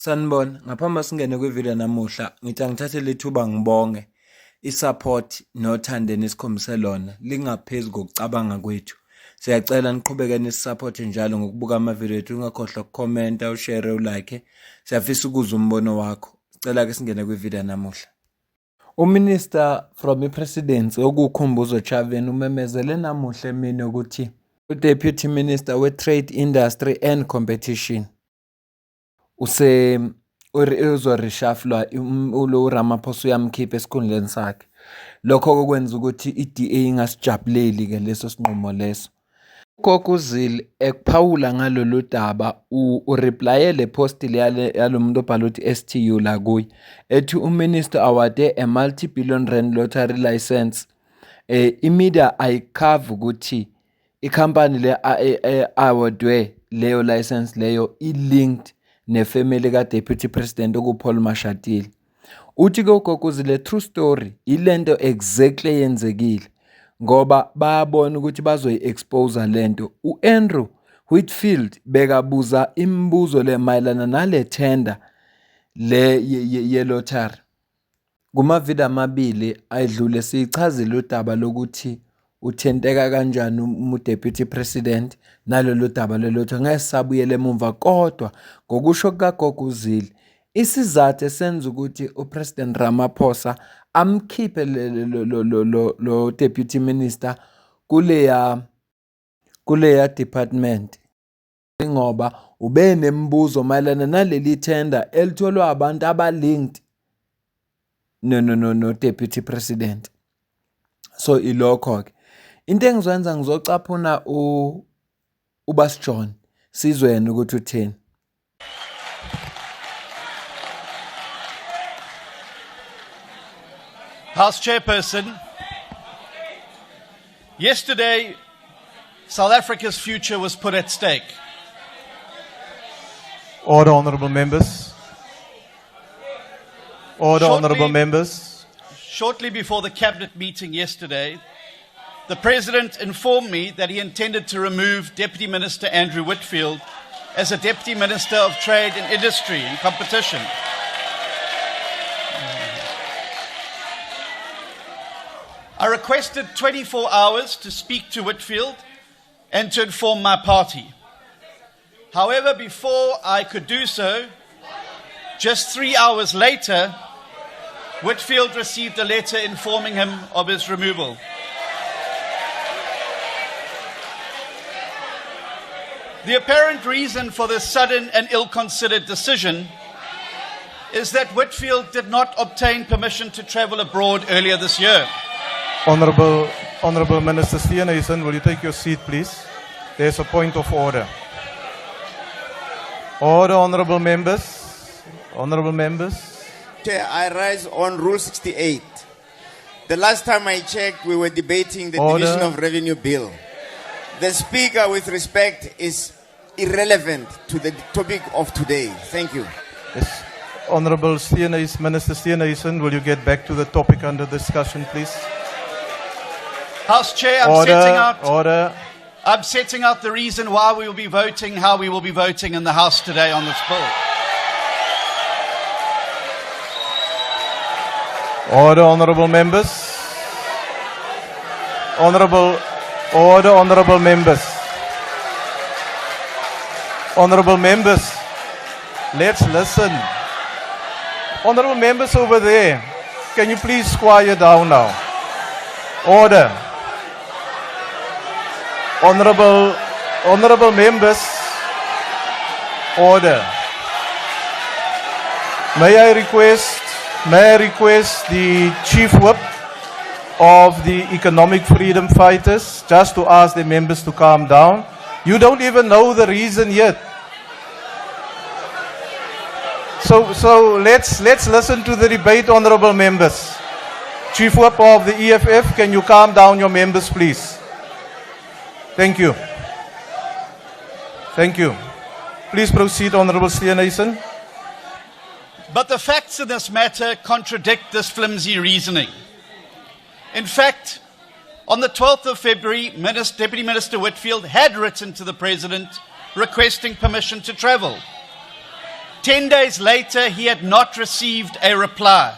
Sanibona, ngaphambi singene kwivideo namuhla, ngithi angithathe lethuba ngibonge isupport nothando enikhombise lona lingaphezulu kokucabanga kwethu. Siyacela niqhubeke nisisupport njalo ngokubuka amavideo ethu, ungakhohlwa ukucomment, ushare, ulike. Siyafisa ukuzwa umbono wakho. Sicela ke singene kwivideo namuhla. Uminister from iPresidency okukhumbuzo Chaveni umemezele namuhla emini ukuthi uDeputy Minister we-Trade Industry and Competition uzorishaflwa ulo Ramaphosa uyamkhipha esikhundleni sakhe. Lokho kokwenza ukuthi iDA ingasijabuleli ke leso sinqumo leso. Kokuzile ekuphawula ngalolu daba ureply le post yalomuntu obhala ukuthi STU la kuye ethi uminister awarded a multi-billion rand lottery license. Imedia ayikhava ukuthi ikhampani le awardwe leyo license leyo i-linked nefamily ka-Deputy President okuPaul Mashatile. Uthi ke ukokuzile true story ilento exactly yenzekile ngoba bayabona ukuthi bazoyi-expose lento. U-Andrew Whitfield bekabuza imibuzo le mayelana nale tender le ye-lottery. Kumavideo amabili ayidlule siyichazile udaba lokuthi uthenteka kanjani uDeputy President nalolu daba lelotho. Ngeke sabuyele emuva kodwa ngokusho kaGoguzile isizathu esenza ukuthi uPresident Ramaphosa amkhiphe lo Deputy Minister kuleya department ngoba ube nemibuzo mayelana naleli tender elitholwa abantu abalinked no Deputy President. So ilokho ke into engizwenza ngizocaphuna uBas John sizweni ukuthi uthini. House Chairperson, yesterday South Africa's future was put at stake. Order, honourable members. Order, honourable members. Shortly before the cabinet meeting yesterday, the President informed me that he intended to remove Deputy Minister Andrew Whitfield as a Deputy Minister of Trade and Industry and Competition. I requested 24 hours to speak to Whitfield and to inform my party. However, before I could do so, just 3 hours later, Whitfield received a letter informing him of his removal. The apparent reason for this sudden and ill-considered decision is that Whitfield did not obtain permission to travel abroad earlier this year. Honourable Minister Steenhuisen, will you take your seat, please? There's a point of order. Order, honourable members. Honourable members. Chair, I rise on Rule 68. The last time I checked, we were debating the Division of Revenue Bill. The Speaker, with respect, is irrelevant to the topic of today. Thank you. Yes. Honourable Minister Steenhuisen, will you get back to the topic under discussion, please? House Chair, I'm setting out the reason why we will be voting, how we will be voting in the House today on this bill. Order, honourable members. Honourable members. Honourable members, let's listen. Honourable members over there, can you please quiet down now? Order. Honourable members, order. May I request the Chief Whip of the Economic Freedom Fighters just to ask the members to calm down. You don't even know the reason yet. So let's listen to the debate, honourable members. Chief Whip of the EFF, can you calm down your members, please? Thank you. Thank you. Please proceed, Honourable Steenhuisen. But the facts in this matter contradict this flimsy reasoning. In fact, on the 12th of February, Deputy Minister Whitfield had written to the President requesting permission to travel. 10 days later, he had not received a reply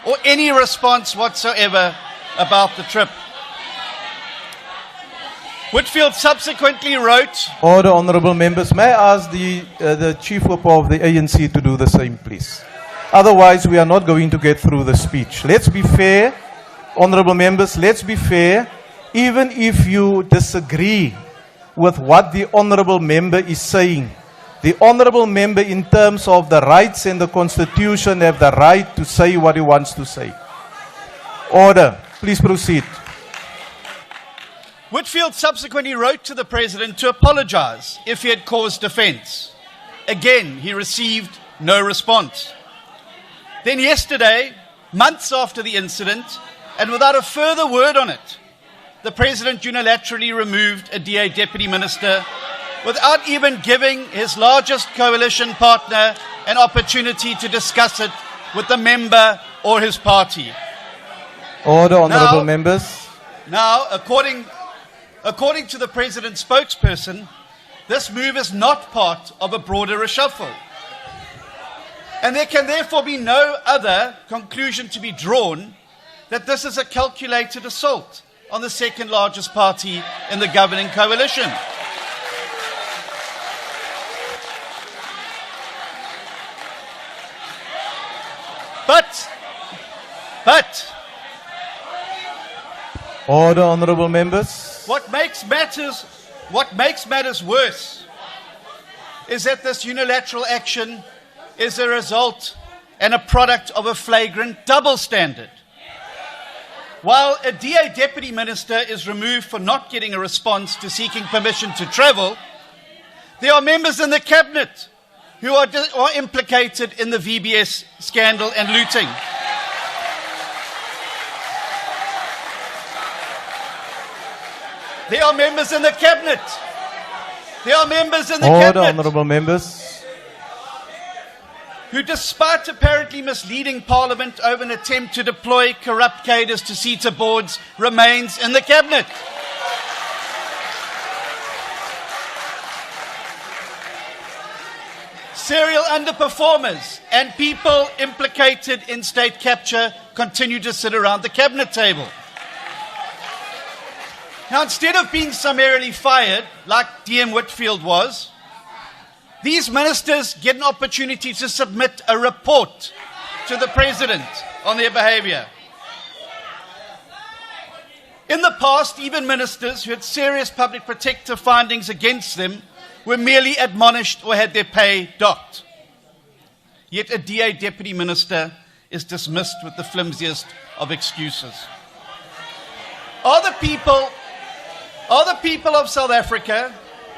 or any response whatsoever about the trip. Whitfield subsequently wrote, Order, honorable members. May I ask the Chief Whip of the ANC to do the same, please? Otherwise, we are not going to get through the speech. Let's be fair, honorable members, let's be fair. Even if you disagree with what the honorable member is saying, the honorable member, in terms of the rights and the Constitution, have the right to say what he wants to say. Order. Please proceed. Whitfield subsequently wrote to the President to apologize if he had caused offense. Again, he received no response. Then yesterday, months after the incident, and without a further word on it, the President unilaterally removed a DA Deputy Minister without even giving his largest coalition partner an opportunity to discuss it with the member or his party. Order, honorable members. Now, according to the President's spokesperson, this move is not part of a broader reshuffle. And there can therefore be no other conclusion to be drawn that this is a calculated assault on the second largest party in the governing coalition. But Order, honorable members. What makes matters worse is that this unilateral action is a result and a product of a flagrant double standard. While a DA Deputy Minister is removed for not getting a response to seeking permission to travel, there are members in the Cabinet who are implicated in the VBS scandal and looting. There are members in the Cabinet. Order, honorable members. Who, despite apparently misleading Parliament over an attempt to deploy corrupt cadres to CETA boards, remains in the Cabinet. Serial underperformers and people implicated in state capture continue to sit around the Cabinet table. Now, instead of being summarily fired, like DM Whitfield was, these ministers get an opportunity to submit a report to the President on their behavior. In the past, even ministers who had serious public protector findings against them were merely admonished or had their pay docked. Yet a DA Deputy Minister is dismissed with the flimsiest of excuses. Are the people of South Africa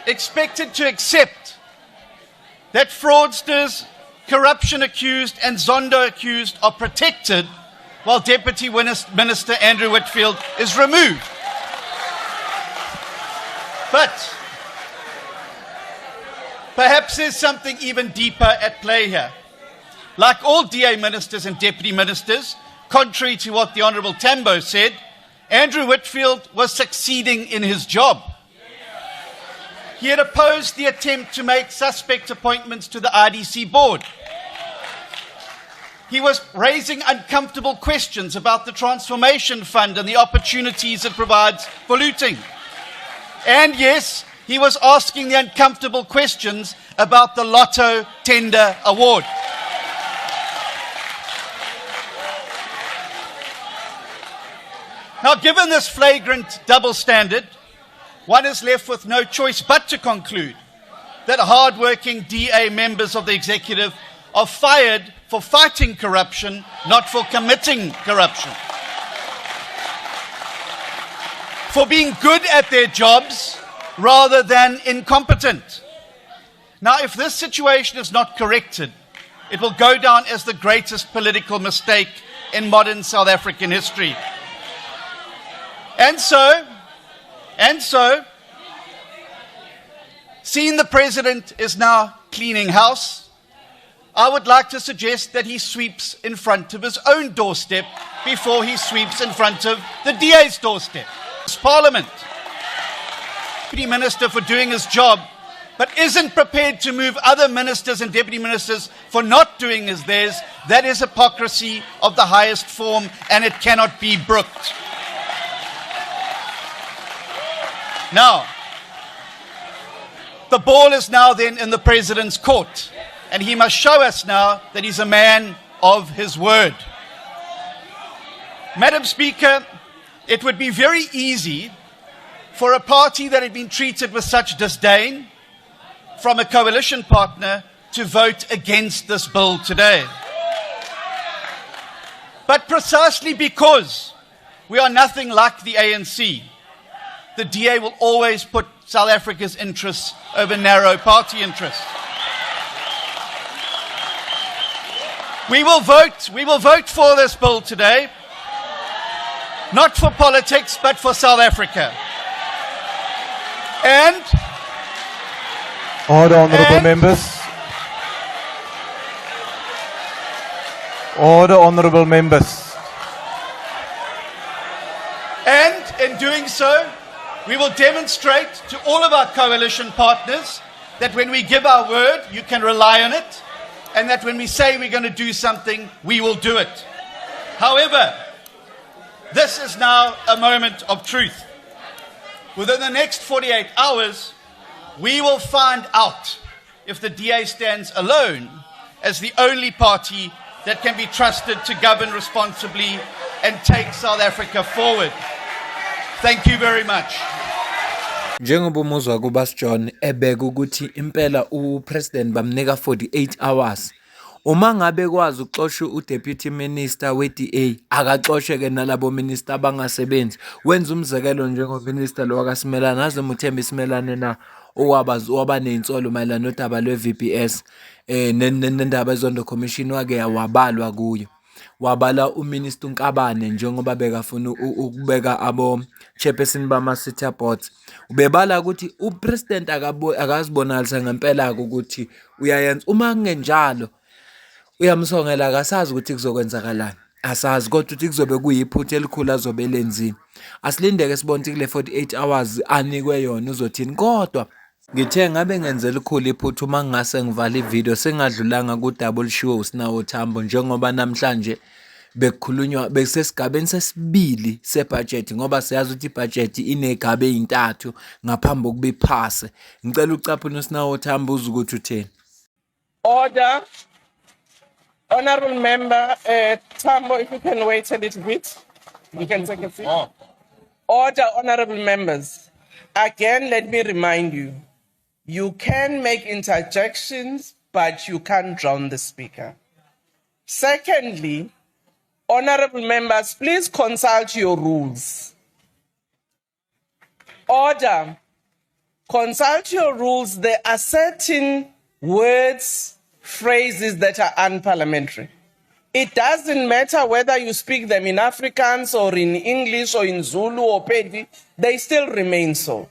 expected to accept that fraudsters, corruption accused and Zondo accused are protected while Deputy Minister Andrew Whitfield is removed? But perhaps there's something even deeper at play here. Like all DA ministers and deputy ministers, contrary to what the Honourable Tambo said, Andrew Whitfield was succeeding in his job. He had opposed the attempt to make suspect appointments to the IDC board. He was raising uncomfortable questions about the Transformation Fund and the opportunities it provides for looting. And yes, he was asking the uncomfortable questions about the Lotto Tender Award. Now, given this flagrant double standard, one is left with no choice but to conclude that hard-working DA members of the executive are fired for fighting corruption, not for committing corruption. For being good at their jobs rather than incompetent. Now, if this situation is not corrected, it will go down as the greatest political mistake in modern South African history. And so, seeing the President is now cleaning house, I would like to suggest that he sweeps in front of his own doorstep before he sweeps in front of the DA's doorstep. It's Parliament. Deputy Minister for doing his job but isn't prepared to move other ministers and deputy ministers for not doing as theirs, that is hypocrisy of the highest form, and it cannot be brooked. Now, the ball is now then in the President's court, and he must show us now that he's a man of his word. Madam Speaker, it would be very easy for a party that had been treated with such disdain from a coalition partner to vote against this bill today. But precisely because we are nothing like the ANC, the DA will always put South Africa's interests over narrow party interests. We will vote for this bill today, not for politics, but for South Africa. And Order, honourable members. Order, honourable members. And in doing so, we will demonstrate to all of our coalition partners that when we give our word, you can rely on it, and that when we say we're going to do something, we will do it. However, this is now a moment of truth. Within the next 48 hours, we will find out if the DA stands alone as the only party that can be trusted to govern responsibly and take South Africa forward. Thank you very much. Njengoba umuzwa kuBas John ebeka ukuthi impela upresident bamnika 48 hours. Uma ngabe kwazi ukuxosha uDeputy Minister we-DA akaxoshe ke nalabo minister abangasebenzi. Wenza umzekelo njengominister lo wakaSimelane aze uMthembu Simelane na waba neinsolo mayelana nodaba lwe-VPS nendaba ezondo commission wake yawabalwa kuyo. Wabala uminister uNkabane njengoba bekafuna ukubeka abo chairperson bama city boards. Ubebala ukuthi upresident akazibonakalisa ngempela ukuthi uyayenza. Uma kungenjalo uyamsongela akasazi ukuthi kuzokwenzakalani. Asazi kodwa ukuthi kuzobe kuyiphutha elikhulu azobe lenzini. Asilindeke sibone kule 48 hours anikwe yona uzothini. Kodwa ngithe ngabe ngenzela ikhulu iphutha uma ngase ngivala ivideo sengadlulanga ku double show sinawo Thambo njengoba namhlanje bekukhulunywa besesigabeni sesibili sebudget ngoba siyazi ukuthi ibudget inegaba ezintathu ngaphambi kokuba iphase. Ngicela ucaphuna usinawo Thambo uzukuthi utheni. Order. Honorable member Thambo, if you can wait a little bit, you can take a seat. Order, honorable members. Again, let me remind you, you can make interjections, but you can't drown the speaker. Secondly, honorable members, please consult your rules. Order. Consult your rules. There are certain words, phrases that are unparliamentary. It doesn't matter whether you speak them in Afrikaans or in English or in Zulu or Pedi, they still remain so.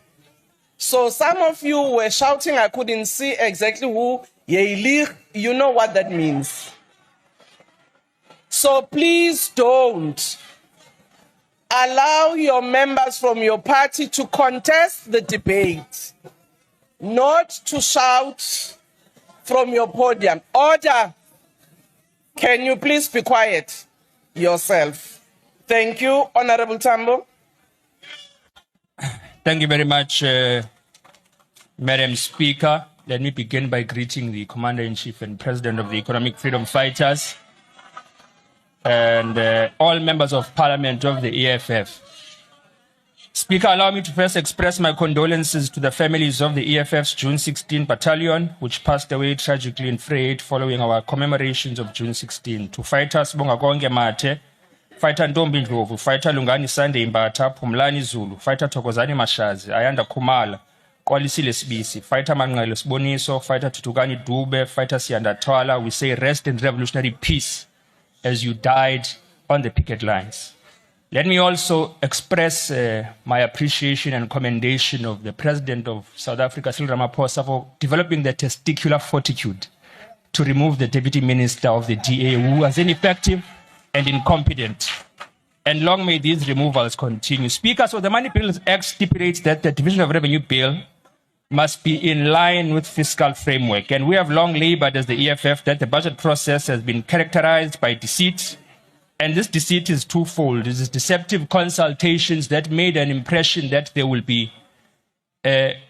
So some of you were shouting, I couldn't see exactly who, you know what that means. So please don't allow your members from your party to contest the debate, not to shout from your podium. Order. Can you please be quiet yourself? Thank you, Honorable Thambo. Thank you very much, Madam Speaker. Let me begin by greeting the Commander-in-Chief and President of the Economic Freedom Fighters and all members of Parliament of the EFF. Speaker, allow me to first express my condolences to the families of the EFF's June 16 battalion, which passed away tragically in Vryheid following our commemorations of June 16. To fighters Bongakonge Mate, fighter Ntombi Ndlovu, fighter Lungani Sunday Mbatha, Phumlani Zulu, fighter Thokozani Mashazi, Ayanda Khumalo, Kwalisile Sibisi, fighter Manqele Siboniso, fighter Thuthukani Dube, fighter Siyanda Thwala, we say rest in revolutionary peace as you died on the picket lines. Let me also express my appreciation and commendation of the President of South Africa, Cyril Ramaphosa, for developing the testicular fortitude to remove the Deputy Minister of the DA, who was ineffective and incompetent. And long may these removals continue. Speaker, so the Money Bills Act stipulates that the Division of Revenue Bill must be in line with fiscal framework. And we have long labored as the EFF that the budget process has been characterized by deceit. And this deceit is twofold. It is deceptive consultations that made an impression that there will be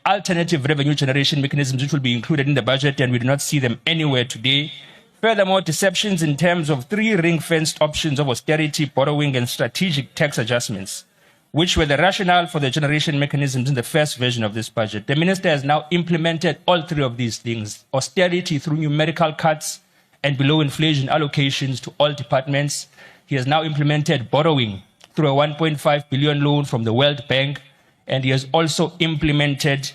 alternative revenue generation mechanisms which will be included in the budget, and we do not see them anywhere today. Furthermore, deceptions in terms of three ring-fenced options of austerity, borrowing, and strategic tax adjustments, which were the rationale for the generation mechanisms in the first version of this budget. The minister has now implemented all three of these things: austerity through numerical cuts and below inflation allocations to all departments. He has now implemented borrowing through a 1.5 billion loan from the World Bank, and he has also implemented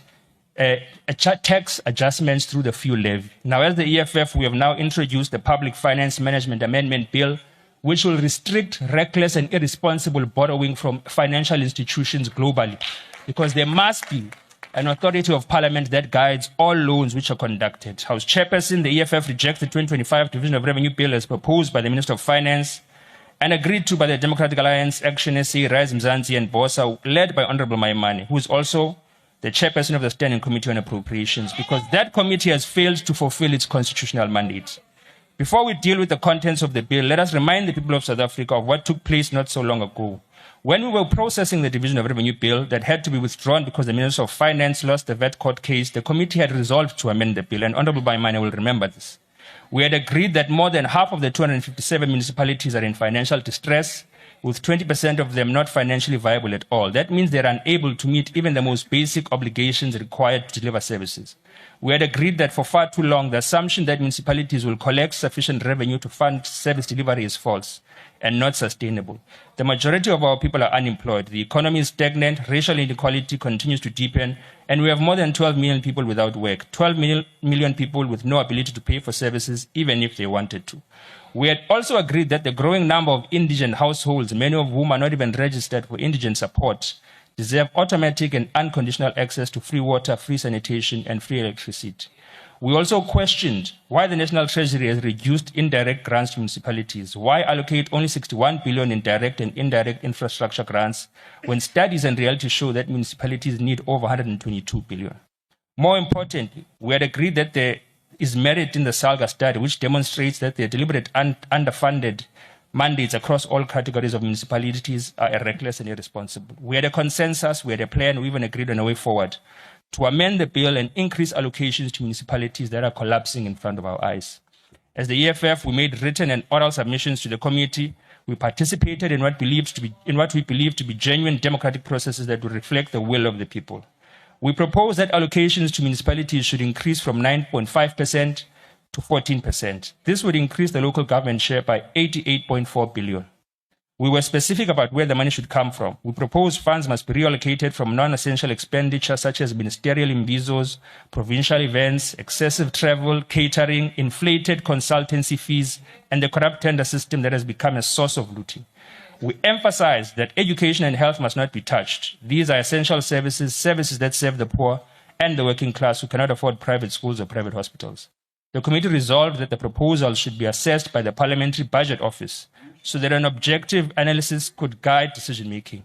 tax adjustments through the fuel levy. Now, as the EFF, we have now introduced the Public Finance Management Amendment Bill, which will restrict reckless and irresponsible borrowing from financial institutions globally, because there must be an authority of parliament that guides all loans which are conducted. House Chairperson, the EFF rejects the 2025 Division of Revenue Bill as proposed by the Minister of Finance and agreed to by the Democratic Alliance, Action SA, Rise Mzansi, and BOSA, led by Honorable Maimane, who is also the chairperson of the Standing Committee on Appropriations, because that committee has failed to fulfill its constitutional mandate. Before we deal with the contents of the bill, let us remind the people of South Africa of what took place not so long ago. When we were processing the Division of Revenue Bill that had to be withdrawn because the Minister of Finance lost the VAT court case, the committee had resolved to amend the bill, and Honorable Maimane will remember this. We had agreed that more than half of the 257 municipalities are in financial distress, with 20% of them not financially viable at all. That means they're unable to meet even the most basic obligations required to deliver services. We had agreed that for far too long, the assumption that municipalities will collect sufficient revenue to fund service delivery is false and not sustainable. The majority of our people are unemployed. The economy is stagnant, racial inequality continues to deepen, and we have more than 12 million people without work, 12 million people with no ability to pay for services, even if they wanted to. We had also agreed that the growing number of indigent households, many of whom are not even registered for indigent support, deserve automatic and unconditional access to free water, free sanitation, and free electricity. We also questioned why the National Treasury has reduced indirect grants to municipalities. Why allocate only 61 billion in direct and indirect infrastructure grants when studies and reality show that municipalities need over 122 billion? More importantly, we had agreed that there is merit in the SALGA study, which demonstrates that the deliberate underfunded mandates across all categories of municipalities are reckless and irresponsible. We had a consensus, we had a plan, we even agreed on a way forward to amend the bill and increase allocations to municipalities that are collapsing in front of our eyes. As the EFF, we made written and oral submissions to the committee. We participated in what we believe to be genuine democratic processes that will reflect the will of the people. We propose that allocations to municipalities should increase from 9.5% to 14%. This would increase the local government share by 88.4 billion. We were specific about where the money should come from. We propose funds must be reallocated from non-essential expenditure such as ministerial imbizos, provincial events, excessive travel, catering, inflated consultancy fees, and the corrupt tender system that has become a source of looting. We emphasize that education and health must not be touched. These are essential services, services that serve the poor and the working class who cannot afford private schools or private hospitals. The committee resolved that the proposal should be assessed by the Parliamentary Budget Office so that an objective analysis could guide decision-making.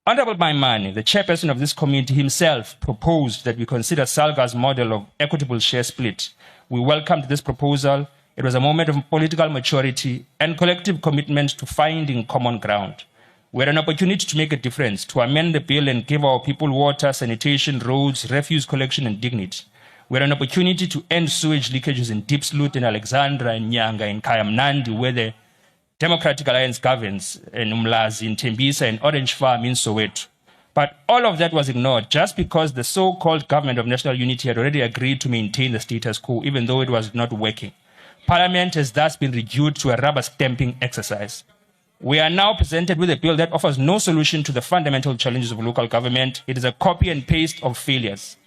Honorable Maimane, the chairperson of this committee, himself proposed that we consider SALGA's model of equitable share split. We welcomed this proposal. It was a moment of political maturity and collective commitment to finding common ground. We had an opportunity to make a difference, to amend the bill and give our people water, sanitation, roads, refuse collection, and dignity. We had an opportunity to end sewage leakages in Diepsloot, in Alexandra, in Nyanga, in Kayamnandi, where the Democratic Alliance governs, in Umlazi, in Tembisa, in Orange Farm, in Soweto. But all of that was ignored just because the so-called government of national unity had already agreed to maintain the status quo, even though it was not working. Parliament has thus been reduced to a rubber stamping exercise. We are now presented with a bill that offers no solution to the fundamental challenges of local government. It is a copy and paste of failures.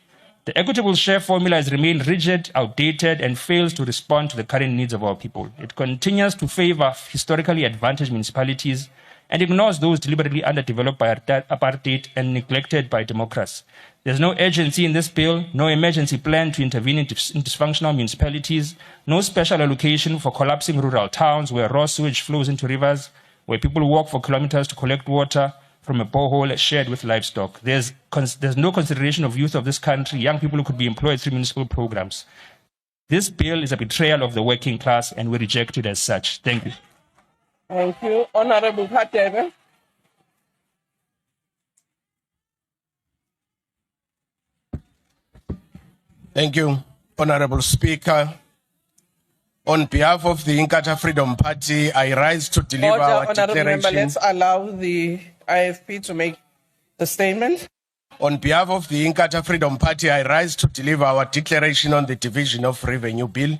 The equitable share formula has remained rigid, outdated, and fails to respond to the current needs of our people. It continues to favor historically advantaged municipalities and ignores those deliberately underdeveloped by apartheid and neglected by democracy. There's no urgency in this bill, no emergency plan to intervene in dysfunctional municipalities, no special allocation for collapsing rural towns where raw sewage flows into rivers, where people walk for kilometers to collect water, from a borehole shared with livestock. There's no consideration of youth of this country, young people who could be employed through municipal programs. This bill is a betrayal of the working class, and we reject it as such. Thank you. Thank you. Honorable Patebe. Thank you, Honorable Speaker. On behalf of the Inkatha Freedom Party, I rise to deliver Order, our Honorable Member, declaration. let's allow the IFP to make the statement. On behalf of the Inkatha Freedom Party, I rise to deliver our declaration on the Division of Revenue Bill,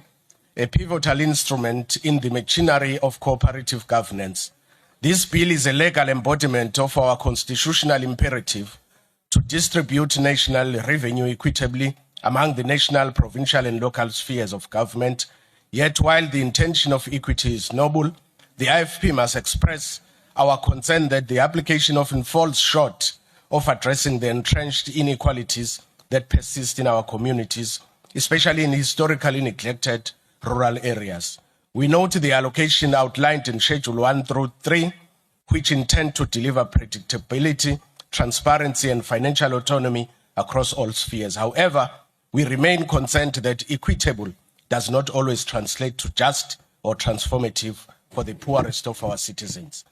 a pivotal instrument in the machinery of cooperative governance. This bill is a legal embodiment of our constitutional imperative to distribute national revenue equitably among the national, provincial, and local spheres of government. Yet, while the intention of equity is noble, the IFP must express our concern that the application often falls short of addressing the entrenched inequalities that persist in our communities, especially in historically neglected rural areas. We note the allocation outlined in Schedule 1 through 3, which intend to deliver predictability, transparency, and financial autonomy across all spheres. However, we remain concerned that equitable does not always translate to just or transformative for the poorest of our citizens.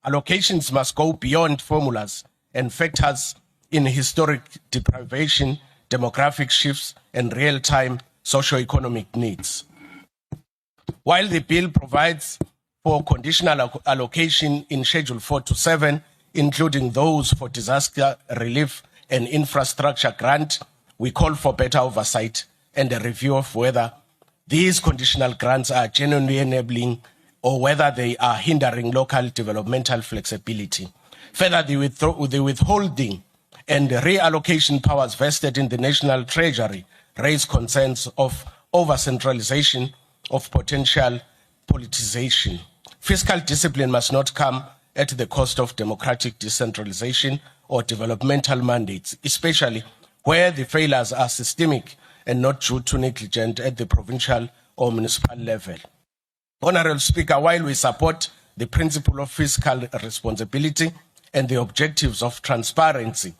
Allocations must go beyond formulas and factors in historic deprivation, demographic shifts, and real-time socio-economic needs. While the bill provides for conditional allocation in Schedule 4 to 7, including those for disaster relief and infrastructure grant, we call for better oversight and a review of whether these conditional grants are genuinely enabling or whether they are hindering local developmental flexibility. Further, the withholding and reallocation powers vested in the National Treasury raise concerns of over-centralization of potential politicization. Fiscal discipline must not come at the cost of democratic decentralization or developmental mandates, especially where the failures are systemic and not due to negligence at the provincial or municipal level. Honorable Speaker, while we support the principle of fiscal responsibility and the objectives of transparency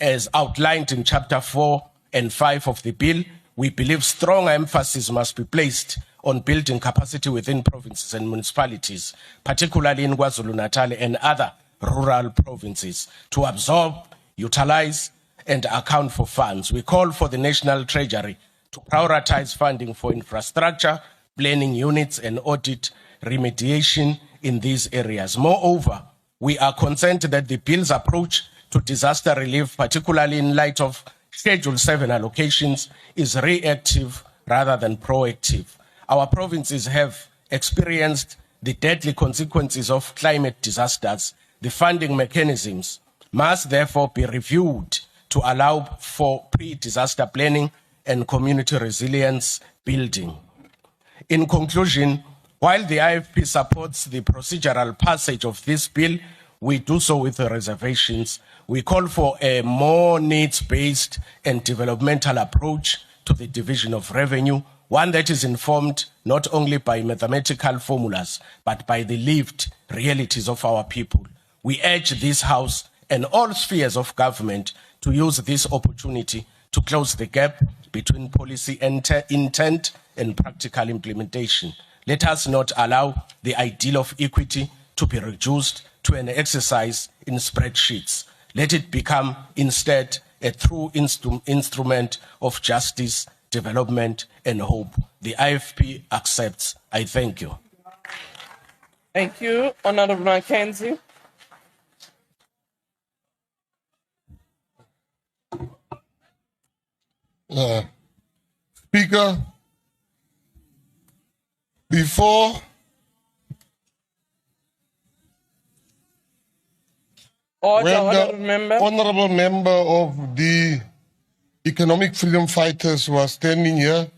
as outlined in Chapter 4 and 5 of the bill, we believe strong emphasis must be placed on building capacity within provinces and municipalities, particularly in KwaZulu-Natal and other rural provinces, to absorb, utilize, and account for funds. We call for the National Treasury to prioritize funding for infrastructure, planning units, and audit remediation in these areas. Moreover, we are concerned that the bill's approach to disaster relief, particularly in light of Schedule 7 allocations, is reactive rather than proactive. Our provinces have experienced the deadly consequences of climate disasters. The funding mechanisms must therefore be reviewed to allow for pre-disaster planning and community resilience building. In conclusion, while the IFP supports the procedural passage of this bill, we do so with reservations. We call for a more needs-based and developmental approach to the division of revenue, one that is informed not only by mathematical formulas, but by the lived realities of our people. We urge this House and all spheres of government to use this opportunity to close the gap between policy intent and practical implementation. Let us not allow the ideal of equity to be reduced to an exercise in spreadsheets. Let it become instead a true instrument of justice, development, and hope. The IFP accepts. I thank you. Thank you. Honorable Mackenzie. Speaker, before Order, when honorable the member. honorable member of the Economic Freedom Fighters was standing here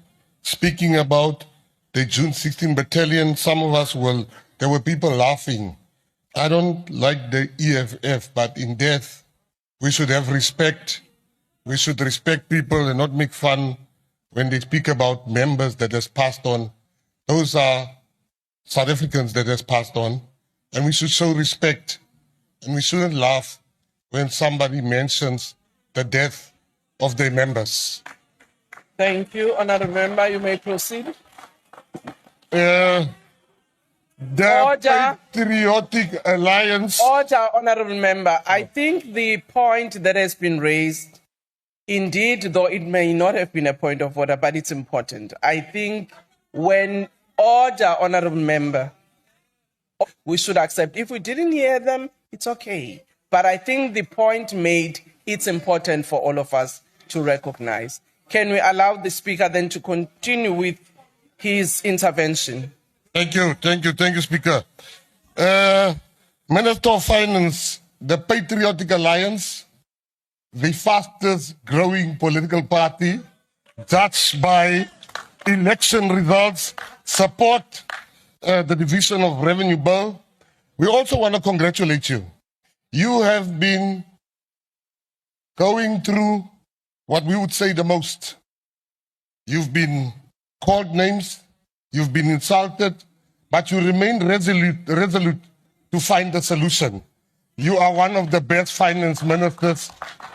speaking about the June 16 battalion, there were people laughing. I don't like the EFF, but in death, we should have respect. We should respect people and not make fun when they speak about members that has passed on. Those are South Africans that has passed on, and we should show respect and we shouldn't laugh when somebody mentions the death of their members. Thank you, Honourable Member. You may proceed. The Order. Patriotic Alliance. Order, Honourable Member. I think the point that has been raised, indeed, though it may not have been a point of order, but it's important. I think when order, Honourable Member, we should accept. If we didn't hear them, it's okay. But I think the point made, it's important for all of us to recognize. Can we allow the Speaker then to continue with his intervention? Thank you, Speaker. Minister of Finance, the Patriotic Alliance, the fastest growing political party, judged by election results, support the division of revenue bill. We also want to congratulate you. You have been going through what we would say the most. You've been called names, you've been insulted, but you remain resolute to find a solution. You are one of the best finance ministers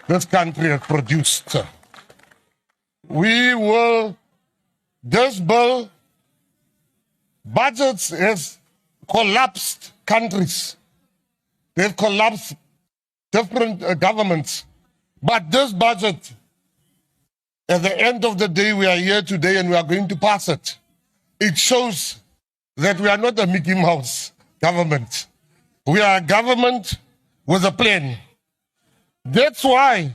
this country has produced. This bill, budgets has collapsed countries. They've collapsed different governments. But this budget, at the end of the day, we are here today and we are going to pass it. It shows that we are not a Mickey Mouse government. We are a government with a plan. That's why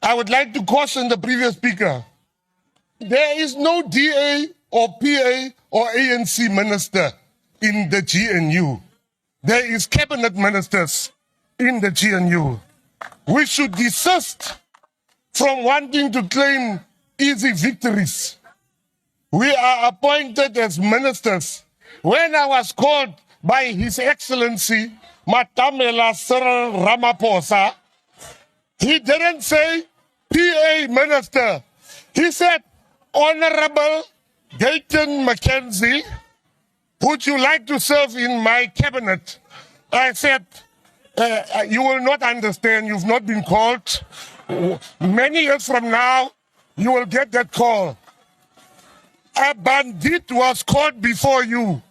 I would like to caution the previous speaker. There is no DA or PA or ANC minister in the GNU. There is cabinet ministers in the GNU. We should desist from wanting to claim easy victories. We are appointed as ministers. When I was called by His Excellency Matamela Cyril Ramaphosa, he didn't say PA minister. He said, Honorable Dayton Mackenzie, would you like to serve in my cabinet? I said, you will not understand. You've not been called. Many years from now, you will get that call. A bandit was called before you.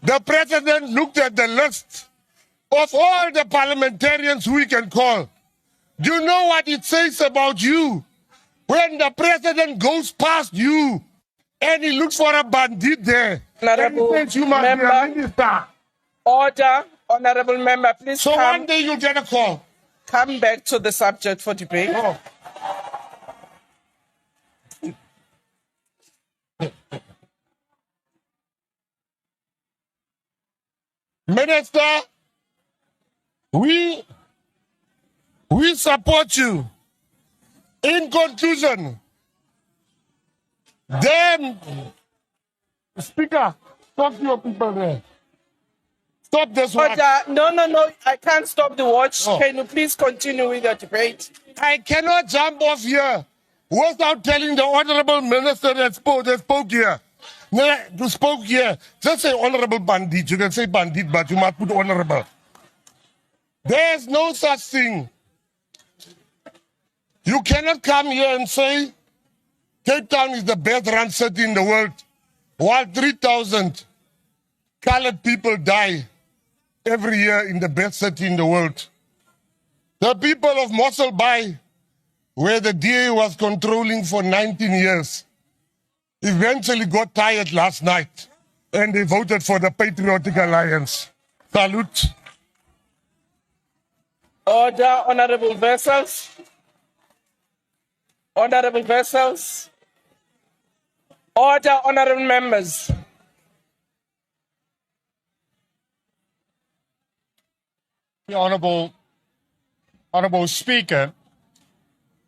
The president looked at the list of all the parliamentarians we can call. Do you know what it says about you? When the president goes past you and he looks for a bandit there, Honourable and he says you must be a minister. Order, Honourable Member, please So one day you'll get a call. come back to the subject for debate. Oh. Minister, we support you. In conclusion, then, Speaker, talk to your people there. Stop this watch. Order. No, I can't stop the watch. Oh. Can you please continue with the debate? I cannot jump off here without telling the honorable minister that spoke here. No, who spoke here. Just say honorable bandit. You can say bandit, but you must put honorable. There's no such thing. You cannot come here and say Cape Town is the best run city in the world, while 3,000 colored people die every year in the best city in the world. The people of Mossel Bay, where the DA was controlling for 19 years, eventually got tired last night and they voted for the Patriotic Alliance. Salute. Order, Honourable Vessels. Honourable Vessels. Order, Honourable Members. The Honourable Speaker,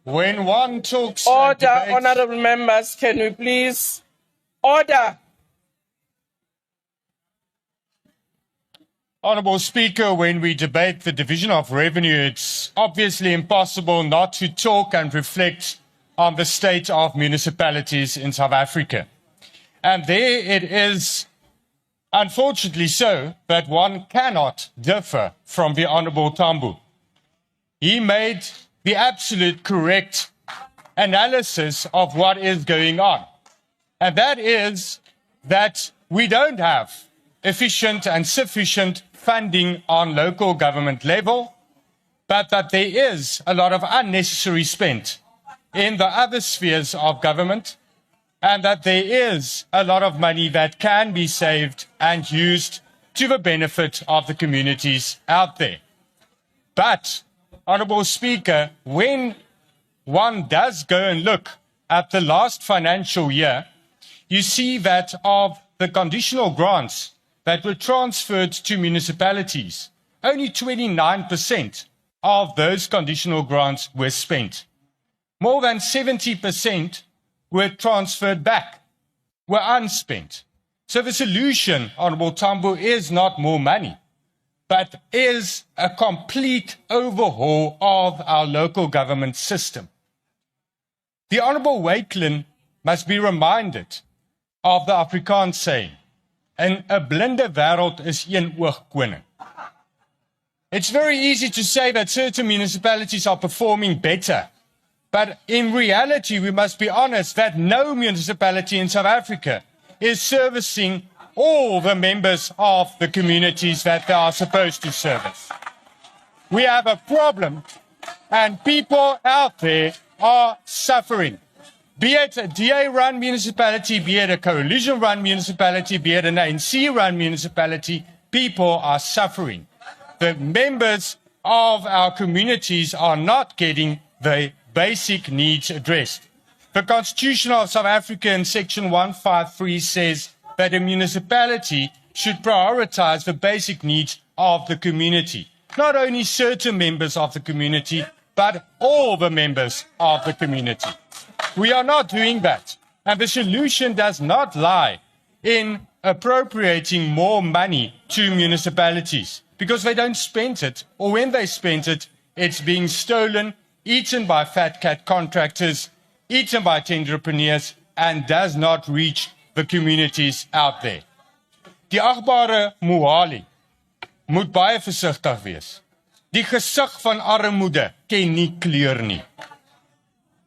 when one talks... Order, Honourable Members, can we please... Order. Honourable Speaker, when we debate the division of revenue, it's obviously impossible not to talk and reflect on the state of municipalities in South Africa. And there it is Unfortunately so, but one cannot differ from the Honourable Tambo. He made the absolute correct analysis of what is going on. And that is that we don't have efficient and sufficient funding on local government level, but that there is a lot of unnecessary spend in the other spheres of government, and that there is a lot of money that can be saved and used to the benefit of the communities out there. But, Honourable Speaker, when one does go and look at the last financial year, you see that of the conditional grants that were transferred to municipalities, only 29% of those conditional grants were spent. More than 70% were transferred back, were unspent. So the solution, Honourable Tambo, is not more money, but is a complete overhaul of our local government system. The Honourable Wakelin must be reminded of the Afrikaans saying, "In 'n blinde wêreld is een oog koning." It's very easy to say that certain municipalities are performing better, but in reality, we must be honest that no municipality in South Africa is servicing all the members of the communities that they are supposed to service. We have a problem, and people out there are suffering. Be it a DA-run municipality, be it a coalition-run municipality, be it an ANC-run municipality, people are suffering. The members of our communities are not getting the basic needs addressed. The Constitution of South Africa in Section 153 says that a municipality should prioritize the basic needs of the community. Not only certain members of the community, but all the members of the community. We are not doing that. And the solution does not lie in appropriating more money to municipalities, because they don't spend it, or when they spend it, it's being stolen, eaten by fat cat contractors, eaten by entrepreneurs, and does not reach the communities out there. Die agbare Mohali moet baie versigtig wees. Die gesig van armoede ken nie kleur nie.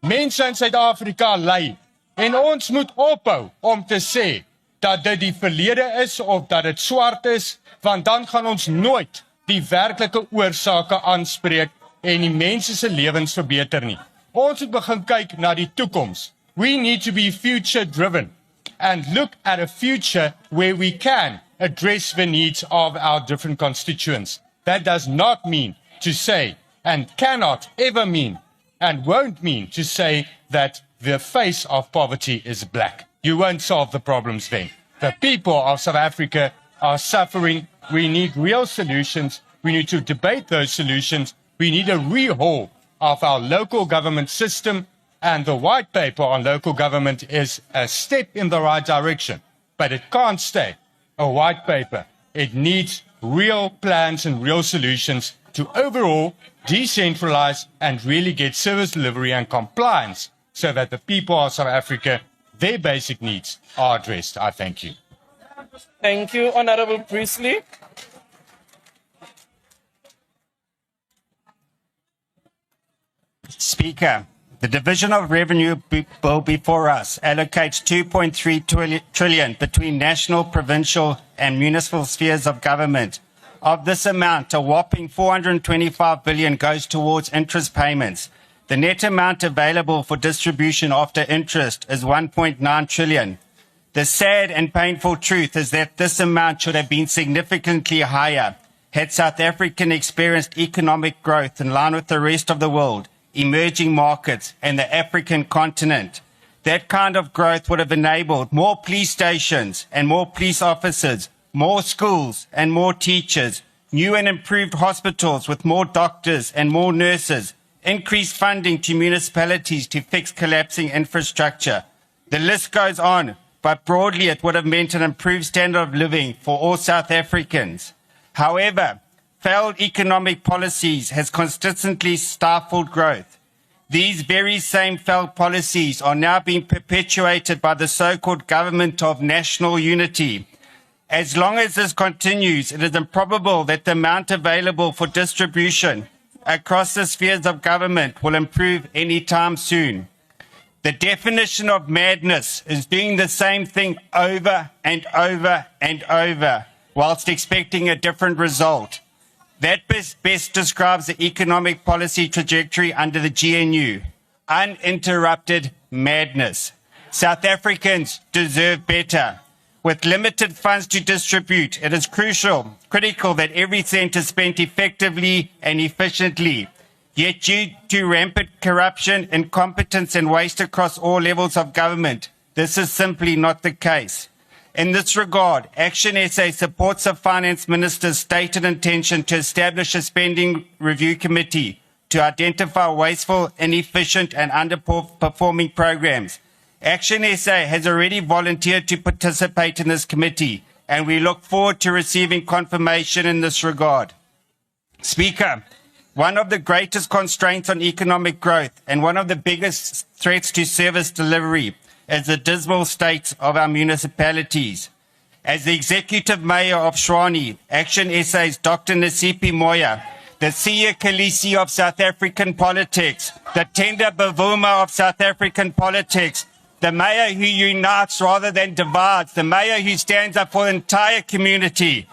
Mense in Suid-Afrika ly, en ons moet ophou om te sê dat dit die verlede is of dat dit swart is, want dan gaan ons nooit die werklike oorsake aanspreek en die mense se lewens verbeter nie. Ons moet begin kyk na die toekoms. We need to be future driven and look at a future where we can address the needs of our different constituents. That does not mean to say, and cannot ever mean, and won't mean to say that the face of poverty is black. You won't solve the problems then. The people of South Africa are suffering. We need real solutions. We need to debate those solutions. We need a rehaul of our local government system, and the white paper on local government is a step in the right direction, but it can't stay a white paper. It needs real plans and real solutions to overall decentralize and really get service delivery and compliance so that the people of South Africa, their basic needs are addressed. I thank you. Thank you, Honourable Priestley. Speaker, the Division of Revenue Bill before us allocates 2.3 trillion between national, provincial and municipal spheres of government. Of this amount, a whopping 425 billion goes towards interest payments. The net amount available for distribution after interest is 1.9 trillion. The sad and painful truth is that this amount should have been significantly higher had South Africa experienced economic growth in line with the rest of the world, emerging markets and the African continent. That kind of growth would have enabled more police stations and more police officers, more schools and more teachers, new and improved hospitals with more doctors and more nurses, increased funding to municipalities to fix collapsing infrastructure. The list goes on, but broadly it would have meant an improved standard of living for all South Africans. However, failed economic policies has consistently stifled growth. These very same failed policies are now being perpetuated by the so-called government of national unity. As long as this continues, it is improbable that the amount available for distribution across the spheres of government will improve anytime soon. The definition of madness is doing the same thing over and over and over whilst expecting a different result. That best describes the economic policy trajectory under the GNU. Uninterrupted madness. South Africans deserve better. With limited funds to distribute, it is critical that every cent is spent effectively and efficiently. Yet due to rampant corruption, incompetence and waste across all levels of government, this is simply not the case. In this regard, Action SA supports the Finance Minister's stated intention to establish a spending review committee to identify wasteful, inefficient and underperforming programs. Action SA has already volunteered to participate in this committee, and we look forward to receiving confirmation in this regard. Speaker, one of the greatest constraints on economic growth and one of the biggest threats to service delivery is the dismal state of our municipalities. As the Executive Mayor of Tshwane, Action SA's Dr. Nasipi Moya, the Siya Khaleesi of South African politics, the Tender Bavuma of South African politics, the mayor who unites rather than divides, the mayor who stands up for the entire community,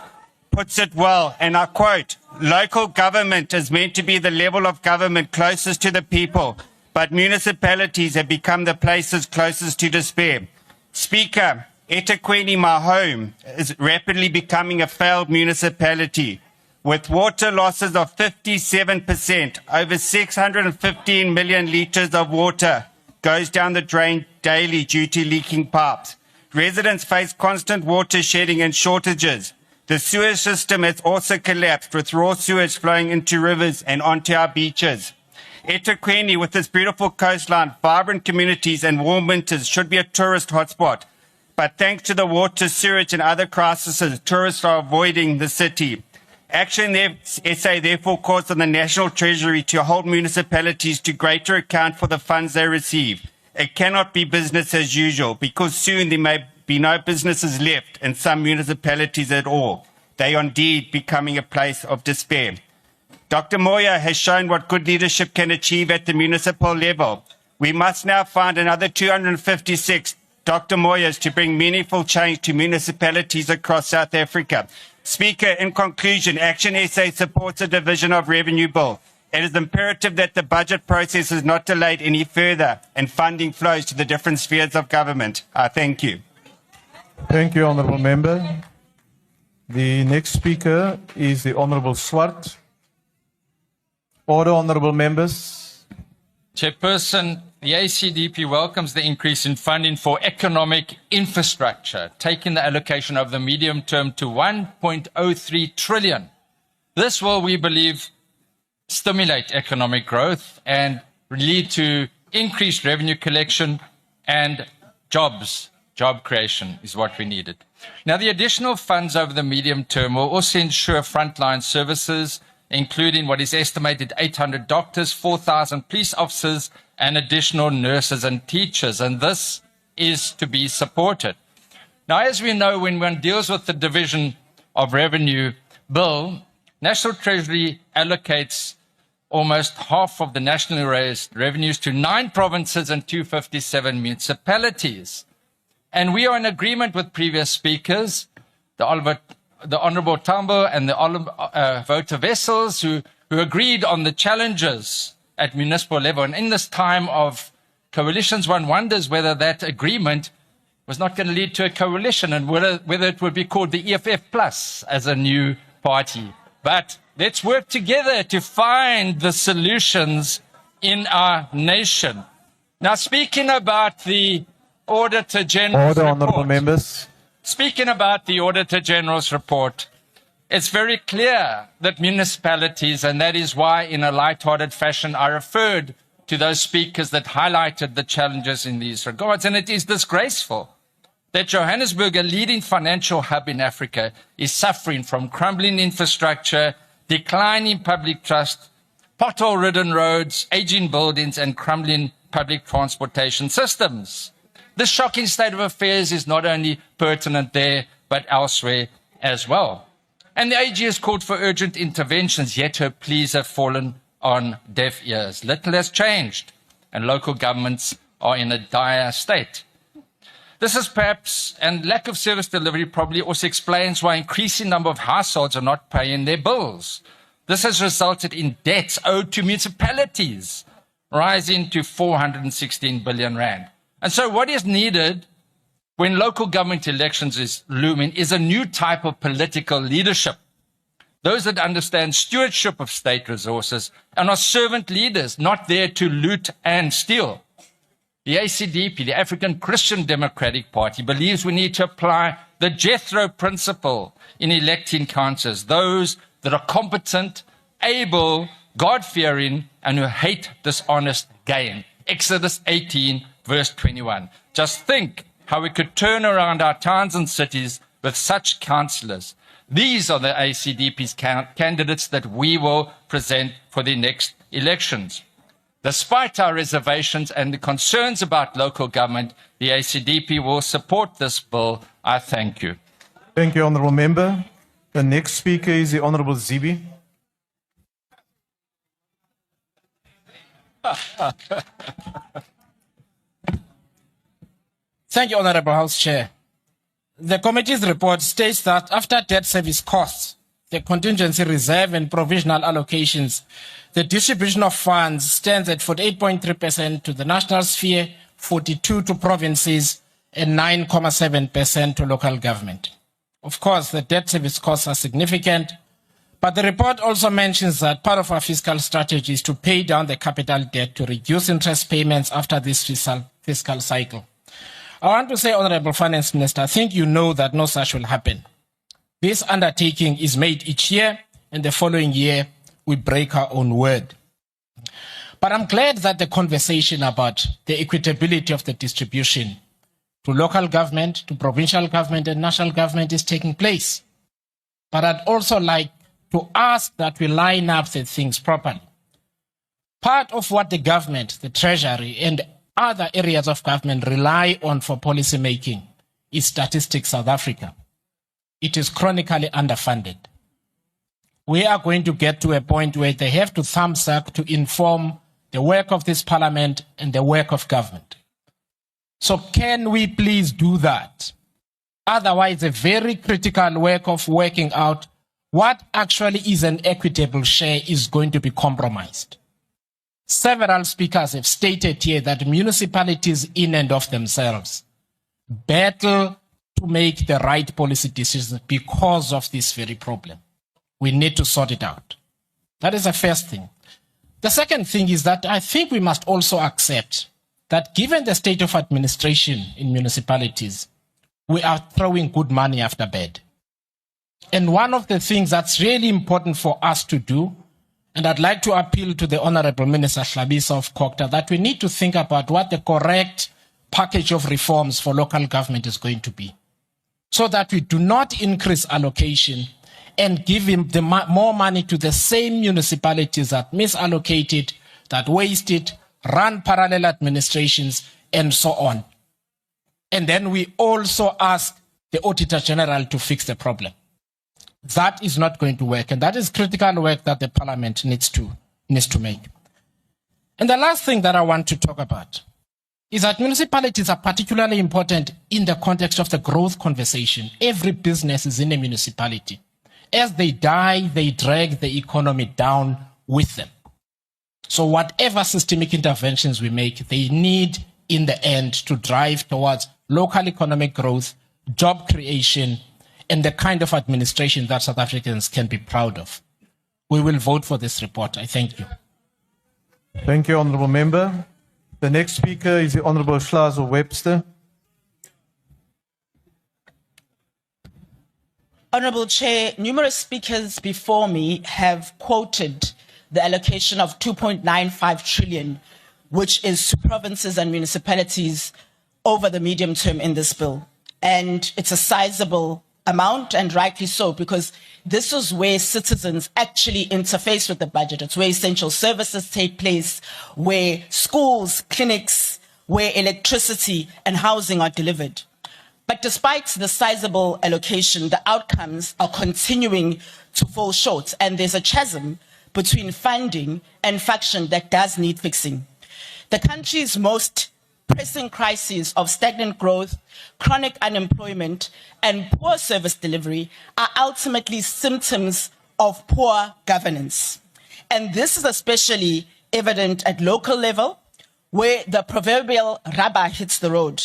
puts it well, and I quote, "Local government is meant to be the level of government closest to the people, but municipalities have become the places closest to despair." Speaker, eThekwini, my home, is rapidly becoming a failed municipality. With water losses of 57%, over 615 million litres of water goes down the drain daily due to leaking pipes. Residents face constant water shedding and shortages. The sewage system has also collapsed, with raw sewage flowing into rivers and onto our beaches. eThekwini, with its beautiful coastline, vibrant communities and warm winters, should be a tourist hotspot. But thanks to the water, sewage and other crises, tourists are avoiding the city. Action SA therefore calls on the National Treasury to hold municipalities to greater account for the funds they receive. It cannot be business as usual, because soon there may be no businesses left in some municipalities at all. They are indeed becoming a place of despair. Dr. Moya has shown what good leadership can achieve at the municipal level. We must now find another 256 Dr. Moyas to bring meaningful change to municipalities across South Africa. Speaker, in conclusion, Action SA supports the Division of Revenue Bill. It is imperative that the budget process is not delayed any further and funding flows to the different spheres of government. I thank you. Thank you, Honourable Member. The next speaker is the Honourable Swart. Order, Honourable Members. Chairperson, the ACDP welcomes the increase in funding for economic infrastructure, taking the allocation of the medium term to 1.03 trillion. This will, we believe, stimulate economic growth and lead to increased revenue collection and jobs. Job creation is what we needed. Now, the additional funds over the medium term will also ensure frontline services, including what is estimated 800 doctors, 4,000 police officers, and additional nurses and teachers, and this is to be supported. Now, as we know, when one deals with the Division of Revenue Bill, National Treasury allocates almost half of the nationally raised revenues to 9 provinces and 257 municipalities. And we are in agreement with previous speakers, the Honourable Tambo and the voter Wessels, who agreed on the challenges at municipal level. And in this time of coalitions, one wonders whether that agreement was not going to lead to a coalition and whether it would be called the EFF Plus as a new party. But let's work together to find the solutions in our nation. Now, speaking about the Auditor General's report. Honourable Members. Speaking about the Auditor General's report, it's very clear that municipalities, and that is why in a light-hearted fashion I referred to those speakers that highlighted the challenges in these regards, and it is disgraceful that Johannesburg, a leading financial hub in Africa, is suffering from crumbling infrastructure, declining public trust, pothole-ridden roads, aging buildings, and crumbling public transportation systems. This shocking state of affairs is not only pertinent there, but elsewhere as well. And the AG has called for urgent interventions, yet her pleas have fallen on deaf ears. Little has changed, and local governments are in a dire state. This is perhaps, and lack of service delivery probably also explains why increasing number of households are not paying their bills. This has resulted in debts owed to municipalities rising to 416 billion rand. And so what is needed when local government elections is looming is a new type of political leadership. Those that understand stewardship of state resources and are servant leaders, not there to loot and steal. The ACDP, the African Christian Democratic Party, believes we need to apply the Jethro principle in electing councillors, those that are competent, able, God-fearing, and who hate dishonest gain. Exodus 18, verse 21. Just think how we could turn around our towns and cities with such councillors. These are the ACDP's candidates that we will present for the next elections. Despite our reservations and the concerns about local government, the ACDP will support this bill. I thank you. Thank you, Honourable Member. The next speaker is the Honourable Zibi. Thank you, Honourable House Chair. The committee's report states that after debt service costs, the contingency reserve and provisional allocations, the distribution of funds stands at 48.3% to the national sphere, 42% to provinces, and 9.7% to local government. Of course, the debt service costs are significant, but the report also mentions that part of our fiscal strategy is to pay down the capital debt to reduce interest payments after this fiscal cycle. I want to say, Honourable Finance Minister, I think you know that no such will happen. This undertaking is made each year, and the following year we break our own word. But I'm glad that the conversation about the equitability of the distribution to local government, to provincial government and national government is taking place. But I'd also like to ask that we line up the things properly. Part of what the government, the treasury and other areas of government rely on for policy making is Statistics South Africa. It is chronically underfunded. We are going to get to a point where they have to thumbsuck to inform the work of this parliament and the work of government. So can we please do that? Otherwise, a very critical work of working out what actually is an equitable share is going to be compromised. Several speakers have stated here that municipalities in and of themselves battle to make the right policy decisions because of this very problem. We need to sort it out. That is the first thing. The second thing is that I think we must also accept that given the state of administration in municipalities, we are throwing good money after bad. And one of the things that's really important for us to do, and I'd like to appeal to the Honourable Minister Hlabisa of Kokta, that we need to think about what the correct package of reforms for local government is going to be, so that we do not increase allocation and give him more money to the same municipalities that misallocated it, that waste it, run parallel administrations, and so on. And then we also ask the Auditor General to fix the problem. That is not going to work, and that is critical work that the Parliament needs to make. And the last thing that I want to talk about is that municipalities are particularly important in the context of the growth conversation. Every business is in a municipality. As they die, they drag the economy down with them. So whatever systemic interventions we make, they need in the end to drive towards local economic growth, job creation, and the kind of administration that South Africans can be proud of. We will vote for this report. I thank you. Thank you, Honourable Member. The next speaker is the Honourable Hlazo Webster. Honourable Chair, numerous speakers before me have quoted the allocation of 2.95 trillion, which is to provinces and municipalities over the medium term in this bill. And it's a sizable amount, and rightly so, because this is where citizens actually interface with the budget. It's where essential services take place, where schools, clinics, where electricity and housing are delivered. But despite the sizable allocation, the outcomes are continuing to fall short, and there's a chasm between funding and function that does need fixing. The country's most pressing crises of stagnant growth, chronic unemployment, and poor service delivery are ultimately symptoms of poor governance. And this is especially evident at local level, where the proverbial rubber hits the road.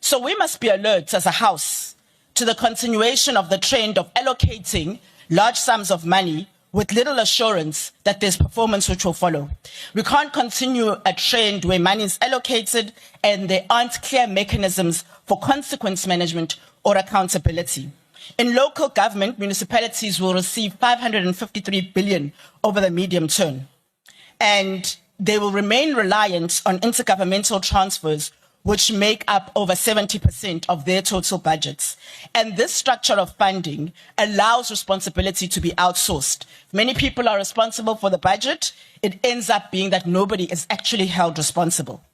So we must be alert as a House to the continuation of the trend of allocating large sums of money with little assurance that there's performance which will follow. We can't continue a trend where money is allocated and there aren't clear mechanisms for consequence management or accountability. In local government, municipalities will receive 553 billion over the medium term, and they will remain reliant on intergovernmental transfers, which make up over 70% of their total budgets. And this structure of funding allows responsibility to be outsourced. Many people are responsible for the budget. It ends up being that nobody is actually held responsible.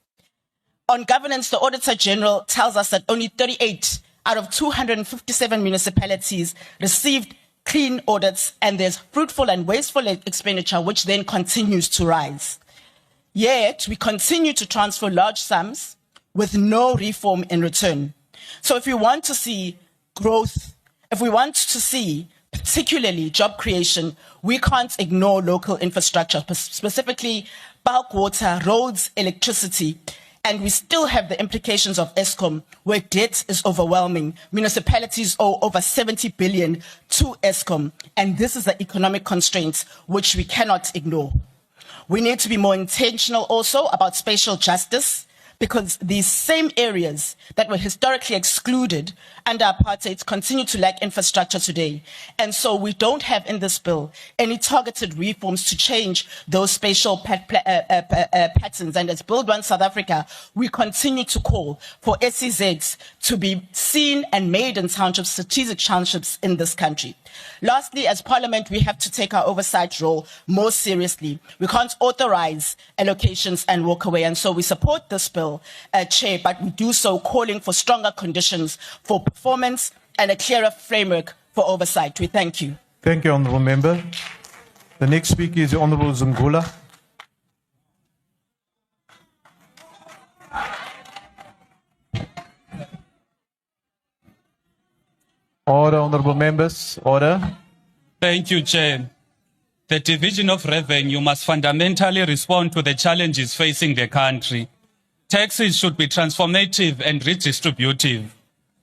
On governance, the Auditor General tells us that only 38 out of 257 municipalities received clean audits, and there's fruitful and wasteful expenditure, which then continues to rise. Yet, we continue to transfer large sums with no reform in return. So if we want to see growth, if we want to see particularly job creation, we can't ignore local infrastructure, specifically bulk water, roads, electricity, and we still have the implications of ESCOM, where debt is overwhelming. Municipalities owe over 70 billion to ESCOM, and this is the economic constraints which we cannot ignore. We need to be more intentional also about spatial justice, because these same areas that were historically excluded under apartheid continue to lack infrastructure today. And so we don't have in this bill any targeted reforms to change those spatial patterns. And as Build One South Africa, we continue to call for SEZs to be seen and made in townships, strategic townships in this country. Lastly, as Parliament, we have to take our oversight role more seriously. We can't authorize allocations and walk away. And so we support this bill, Chair, but we do so calling for stronger conditions for performance and a clearer framework for oversight. We thank you. Thank you, Honourable Member. The next speaker is Honourable Zungula. Order, Honourable Members. Order. Thank you, Chair. The division of revenue must fundamentally respond to the challenges facing the country. Taxes should be transformative and redistributive.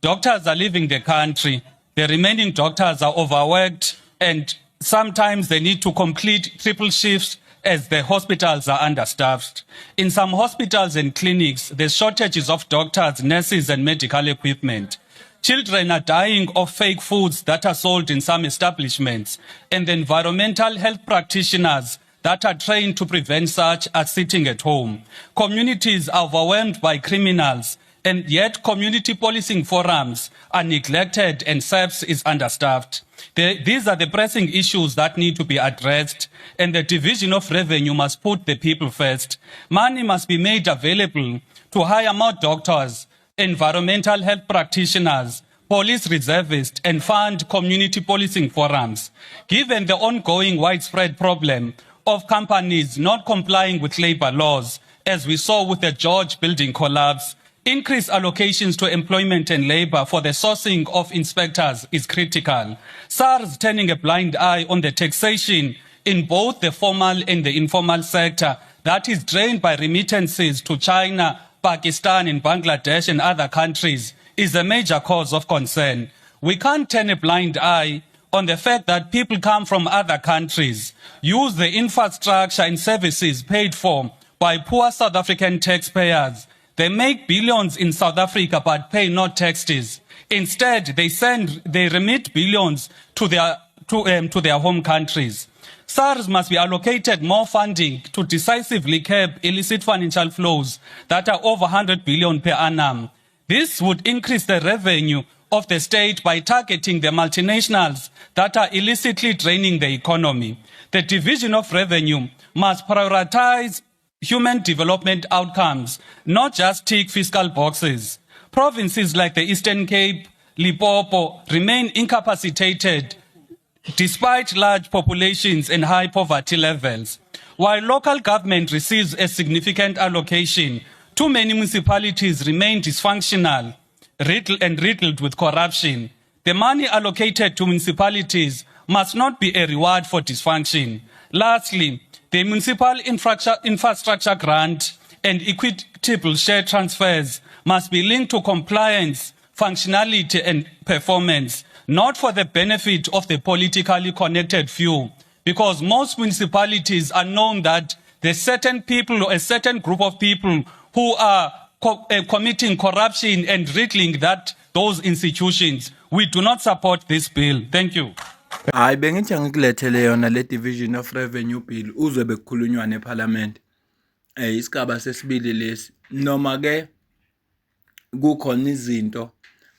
Doctors are leaving the country. The remaining doctors are overworked, and sometimes they need to complete triple shifts as the hospitals are understaffed. In some hospitals and clinics, there's shortages of doctors, nurses, and medical equipment. Children are dying of fake foods that are sold in some establishments, and the environmental health practitioners that are trained to prevent such are sitting at home. Communities are overwhelmed by criminals, and yet community policing forums are neglected and SAPS is understaffed. These are the pressing issues that need to be addressed, and the division of revenue must put the people first. Money must be made available to hire more doctors, environmental health practitioners, police reservists, and fund community policing forums. Given the ongoing widespread problem of companies not complying with labor laws, as we saw with the George building collapse, increased allocations to employment and labor for the sourcing of inspectors is critical. SARS turning a blind eye on the taxation in both the formal and the informal sector that is drained by remittances to China, Pakistan, and Bangladesh and other countries is a major cause of concern. We can't turn a blind eye on the fact that people come from other countries, use the infrastructure and services paid for by poor South African taxpayers. They make billions in South Africa but pay no taxes. Instead, they remit billions to their home countries. SARS must be allocated more funding to decisively curb illicit financial flows that are over 100 billion per annum. This would increase the revenue of the state by targeting the multinationals that are illicitly draining the economy. The division of revenue must prioritize human development outcomes, not just tick fiscal boxes. Provinces like the Eastern Cape, Limpopo remain incapacitated despite large populations and high poverty levels. While local government receives a significant allocation, too many municipalities remain dysfunctional and riddled with corruption. The money allocated to municipalities must not be a reward for dysfunction. Lastly, the municipal infrastructure grant and equitable share transfers must be linked to compliance, functionality and performance, not for the benefit of the politically connected few, because most municipalities are known that there's certain people or a certain group of people who are committing corruption and riddling those institutions. We do not support this bill. Thank you. Hayi bengithi ngikulethele yona le division of revenue bill uzwe bekukhulunywa neParliament. Isigaba sesibili lesi noma ke kukhona izinto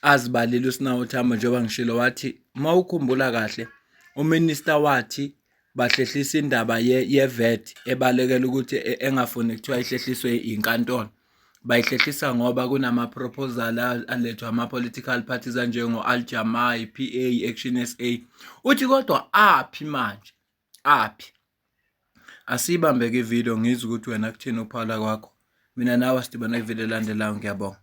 azibalile uSinawo Thamba njengoba ngishilo wathi mawukhumbula kahle uminister wathi bahlehlisa indaba ye-VAT ebalekela ukuthi engafuni kuthiwa ihlehliswe inkantolo. Bayihlehlisa ngoba kunama proposal alethwa ama political parties anjengo Al-Jamai, PA, Action SA. Uthi kodwa aphi manje? Aphi? Asibambe ke video ngizwe ukuthi wena kuthini uphala kwakho. Mina nawe sidibana ivideo elandelayo ngiyabonga.